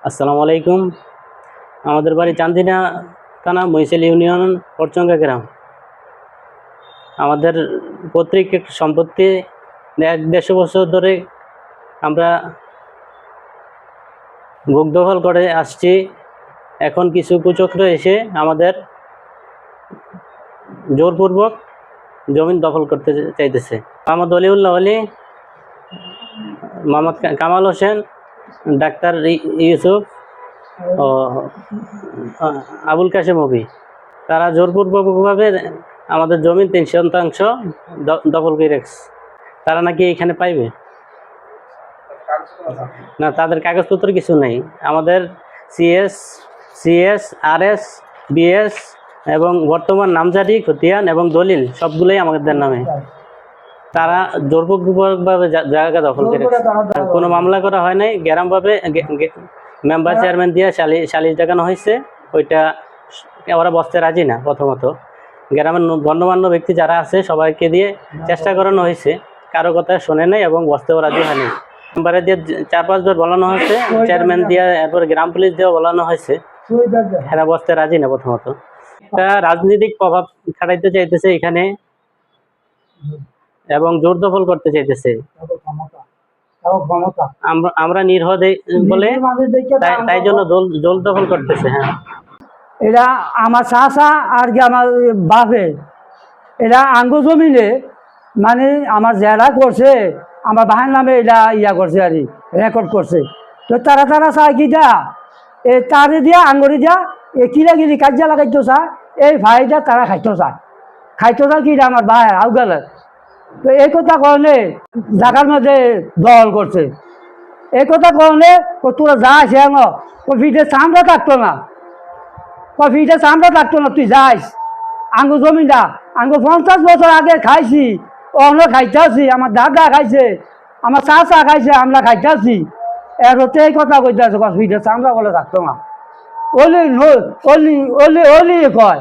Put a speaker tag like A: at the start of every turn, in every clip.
A: আসসালামু আলাইকুম। আমাদের বাড়ি চান্দিনা থানা মহিশাল ইউনিয়ন পরচঙ্গা গ্রাম। আমাদের পৈতৃক একটি সম্পত্তি ১৫০ বছর ধরে আমরা ভোগ দখল করে আসছি। এখন কিছু কুচক্র এসে আমাদের জোরপূর্বক জমিন দখল করতে চাইতেছে। মোহাম্মদ অলিউল্লাহ আলী, মোহাম্মদ কামাল হোসেন, ডাক্তার ইউসুফ ও আবুল কাশেম অভি, তারা জোরপূর্বকভাবে আমাদের জমির ৩ শতাংশ দখল করে রেখেছে। তারা নাকি এখানে পাইবে না, তাদের কাগজপত্র কিছু নেই। আমাদের সিএস RS BS এবং বর্তমান নামজারি খতিয়ান এবং দলিল সবগুলোই আমাদের নামে। তারা জোরপূর্বকভাবে জায়গা দখল করে রেখেছে। কোনো মামলা করা হয় নাই, গ্রামভাবে মেম্বার চেয়ারম্যান দিয়ে সালিশ দেখানো হয়েছে। ওইটা ওরা বসতে রাজি না। প্রথমত গ্রামের গণ্যমান্য ব্যক্তি যারা আছে সবাইকে দিয়ে চেষ্টা করানো হয়েছে, কারো কথা শোনে নাই এবং বসতেও রাজি হয়নি। মেম্বারে দিয়ে 4-5 বার বলানো হয়েছে, চেয়ারম্যান দিয়ে, এরপরে গ্রাম পুলিশ দিয়েও বলানো হয়েছে, এরা বসতে রাজি না। প্রথমত একটা রাজনৈতিক প্রভাব খাটাইতে চাইতেছে এখানে এবং জোর দখল করতে চাইতেছে। আমরা নির্হ বলে তাই জন্য জোর দখল করতেছে। হ্যাঁ,
B: এটা আমার চাচা আর কি আমার বাপে, এটা আঙ্গু জমিনে মানে আমার যারা করছে আমার ভাইয়ের নামে এটা করছে আর রেকর্ড করছে। তো তারা চায় কি যা তারে দিয়া আঙ্গুরি দিয়া কিলাগিরি কাজিয়া লাগাইতো চায়, এই ভাইটা তারা খাইতো চায় কি আমার ভাই আউগালে। তো এই কথা কনে জায়গার মধ্যে দল করছে। এই কথা কনে তোরা যাস ভিটে চামড়া থাকতো না, ভিটে চামড়া থাকতো না, তুই যাইস আঙ্গু জমিটা আঙ্গু 50 বছর আগে খাইছি, অন্য খাইতেছি, আমার দাদা খাইছে, আমার চাচা খাইছে, আমরা খাইতেছি। এর হতে এই কথা কইতেছে ভিটে চামড়া বলে থাকতো না। ওলি কয়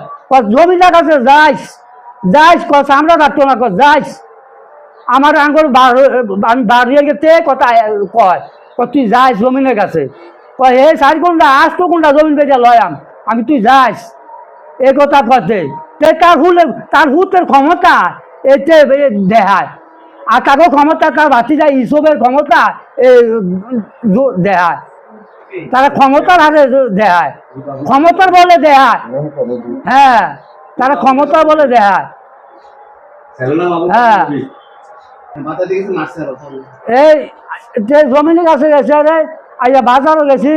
B: জমিটার কাছে যাইস চামড়া থাকতো না, যাইস আমার আঙ্গুর আমি বাড়িয়ে গেতে কথা কয় তুই যাইস জমিনের কাছে, কয় হে 4 ঘন্টা 8 ঘন্টা জমিন বেজা লয়াম আমি, তুই যাইস এ কথা কথা। তার হুতের ক্ষমতা এতে দেখায়, আর তাকে ক্ষমতা তার বাতি যায় ইসবের ক্ষমতা দেখায়, তারা ক্ষমতার হারে দেখায়, ক্ষমতার বলে দেখায়। হ্যাঁ, তারা ক্ষমতার বলে দেখায়। হ্যাঁ, এই যে জমিনের কাছে গেছে, আরে আইয়া বাজারও গেছি,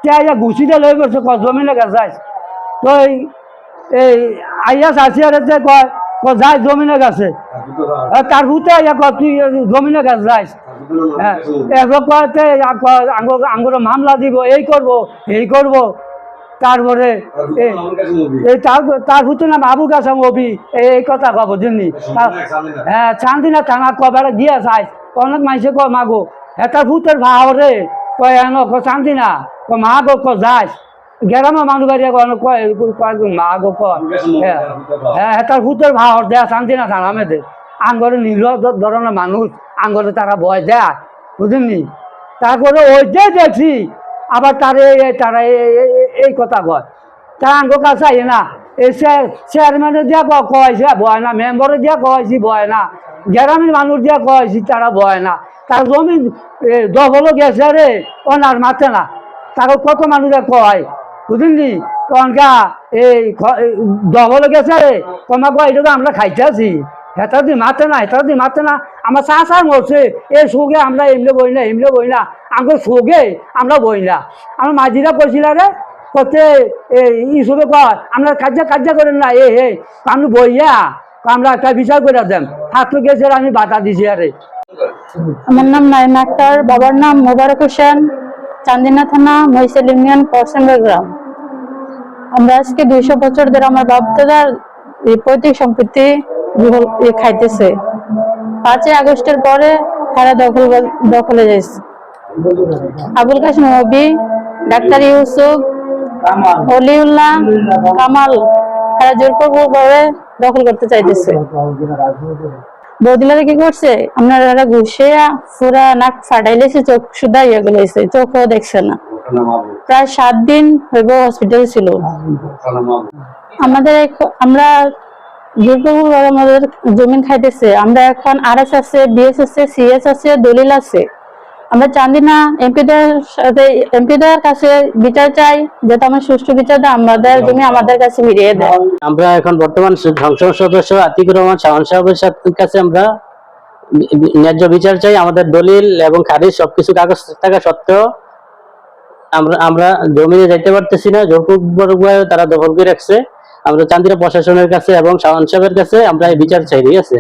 B: কে আইয়া ঘুষিটা লয়ে গেছে জমিনের কাছে যাইস। তো এই আইয়া চাষি আর কয় যাই জমিনের কাছে, তার হুতে আইয়া কয় তুই জমিনের কাছে যাইস। হ্যাঁ, আঙ্গুর মামলা দিব, এই করব। তারপরে তার হুতে নাম আবু কাসেম অভি, এই কথা কব বুঝলি। হ্যাঁ, চান্দিনা থানা কবার গিয়া চাইস, অনেক মানুষে কয় মাগো এটার ভূতের ভাও রে, কয় চান্দিনা মা গো যাইস। গ্রামের মানুষ বাড়িয়া কয় মা গো কয়। হ্যাঁ, এটার ভূতের ভাও দেয়া চান্দিনা থানা মেয়েদের আঙ্গরে নিল ধরনের মানুষ, আঙ্গরে তারা ভয় দেয় বুঝলি। তারপরে ওই যে দেখছি আবার তারা এই কথা কয়, তারা আঙ্গ কাছে আই না, এই চেয়ারম্যানের দিয়া কয়েছি ভয় না, মেম্বারে দিয়া কয়েছি ভয় না, গ্রামের মানুষ দিয়া কয়েছি তারা ভয় না। তার জমি দখলও গেছে রে, ওনার মাথে না, তাকে কত মানুষে কয় বুঝলি। কনকা এই দখলও গেছে রে, কমা কয় এটা তো আমরা খাইতে আছি, হেতা দি মাথে না, আমার চা মরছে এই শোকে আমরা এমলে বই না, আমার শোকে আমরা বই না। আমার মাঝিরা কইছিল রে কতে ইসবে কয় আমরা কাজা করেন না, আমি বইয়া আমরা একটা বিচার করে দেন, ছাত্র গেছে আমি বাধা দিছি। আরে
C: আমার নাম নাইমা আক্তার, বাবার নাম মোবারক হোসেন, চান্দিনা থানা মহিশাল ইউনিয়ন পরচঙ্গা গ্রাম। আমরা আজকে 200 বছর ধরে আমার বাপ দাদার পৈতৃক সম্পত্তি খাইতেছে। 5 আগস্টের পরে তারা দখলে যাইছে। আবুল কাশেম অভি, ডাক্তার ইউসুফ, অলিউল্লাহ, কামাল, তারা জোরপূর্বকভাবে দখল করতে চাইতেছে। বৌদিলারে কি করছে আপনারা ঘুষে পুরা নাক ফাটাইলেছে, চোখ সুদা ইয়ে গেলেছে, চোখও দেখছে না। প্রায় 7 দিন হইব হসপিটাল ছিল। আমাদের আমরা জোরপূর্বক আমাদের জমিন খাইতেছে। আমরা এখন আরএস আছে, বিএস আছে, সিএস আছে, দলিল আছে। আমরা চান্দিনা এমপিদের কাছে বিচার চাই, যাতে আমার সুষ্ঠু বিচার দেয়, আমাদের জমি আমাদের কাছে ফিরিয়ে দেয়।
A: আমরা এখন বর্তমান সংসদ সদস্য আতিকুর রহমান শাওন সাহেবের কাছে আমরা ন্যায্য বিচার চাই। আমাদের দলিল এবং খারিজ সবকিছু কাগজ থাকা সত্ত্বেও আমরা জমিনে যাইতে পারতেছি না, জোরপূর্বকভাবে তারা দখল করে রাখছে। আমরা চান্দিনা প্রশাসনের কাছে এবং শাওন সাহেবের কাছে আমরা এই বিচার চাই, ঠিক আছে।